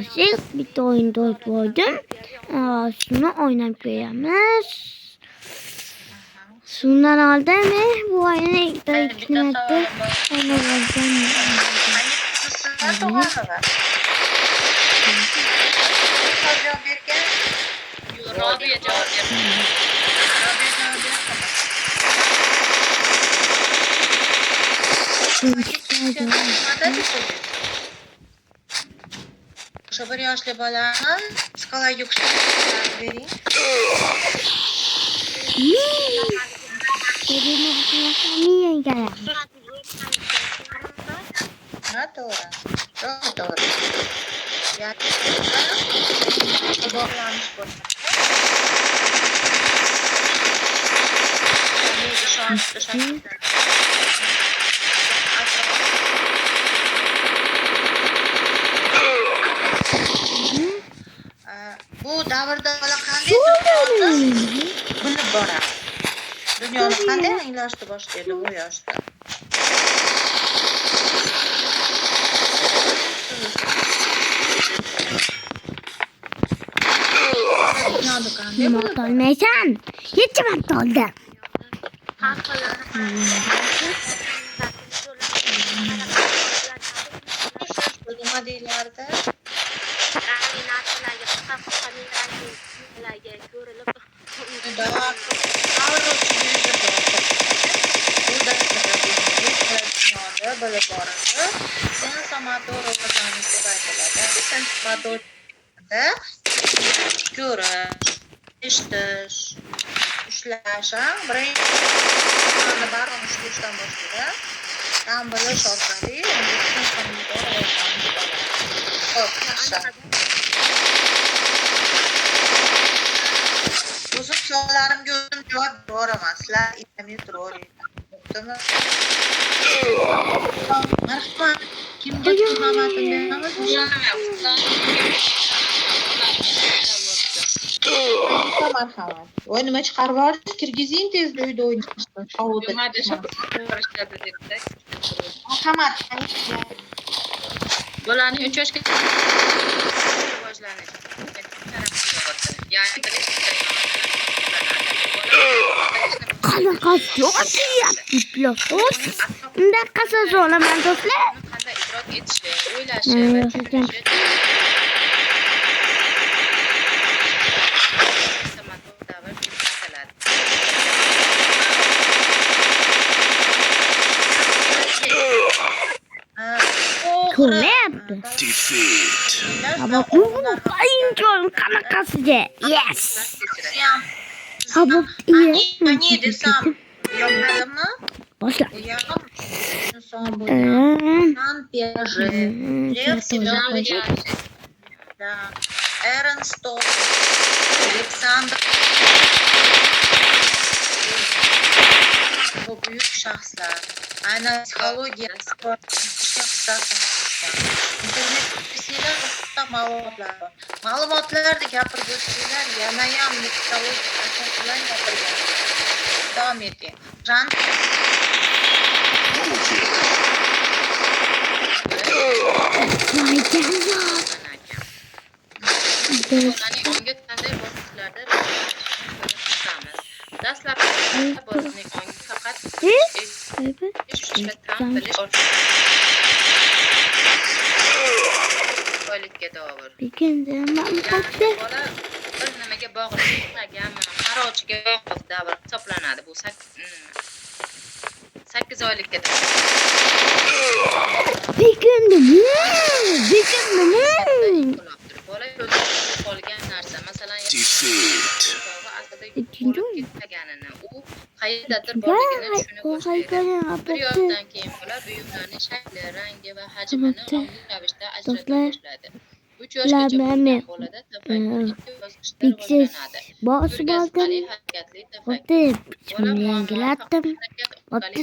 arkadaşlar. Bitti oyunda oynadım. Şunu oynayıp koyamız. Şundan aldı mı? Bu oyuna da hikmette. Onu alacağım. O'sha 1 yoshli bolani psixologik kuchlarni bering. Ha, to'g'ri. To'g'ri. Yani bog'lanish bo'lsa. Bu davrda bola qanday bilib boradi. Dunyoni qanday anglashni boshlaydi bu yoshda. Nima olmaysan? Hech vaqt oldim. Nima deylardi? Bilib boradi. Yana samotor rivojlanish deb aytiladi. Samotorda ko'rish, eshitish, ushlash, birinchi baron ushlashdan boshlaydi. Tan bilish orqali samotor rivojlanish bo'ladi. Xo'p, yaxshi. O'zim savollarimga o'zim javob beraman. Sizlar indamay turaveringlar. Marhamat. Kimga marhamatim beramiz? Marhamat. Voy nima chiqarib yuborsiz? Kirgizing tezda uyda o'ynashni. Hovlida. Marhamat. Bolaning 3 yoshga rivojlanishi. Qanaqasi yo'q? Unda qasos olaman do'stlar. Qanday idrok etishi, o'ylashi va tushunishi. Defeat. Ama bu ayıncan qanaqasiga? Yes. Haba iyi. Ne desem yapmadımı? Başla. Aaron Stoll, Alexander. Bu büyük şahslar. Aynen psikolojiya, spor şahslar. İnternet bilgisayar ma'lumotlar bor. Ma'lumotlarni gapirib o'tishinglar yanayam psixologik asos bilan gapirgan. Davom eting. Ularning ongi qanday bosqichlarda chiqamiz. Dastlabki bosqichning ongi faqat ish va tan bilish oylikka davr. Bola bir nimaga bog'liq bo'lmagan qarovchiga bog'liq davr hisoblanadi. Bu 8 oylikka davr. Bola qolgan narsa, masalan, ketmaganini, u qayerdadir borligini tushunib boshlaydi. Bir yoshdan keyin bola buyumlarning shakli, rangi va hajmini ongli ravishda ajrata boshlaydi. 3 yoshgacha bo'lgan bolada tafakkur 2 bosqichda rivojlanadi. Ko'rgazmali harakatli tafakkur. Bola muammolar haqida harakat orqali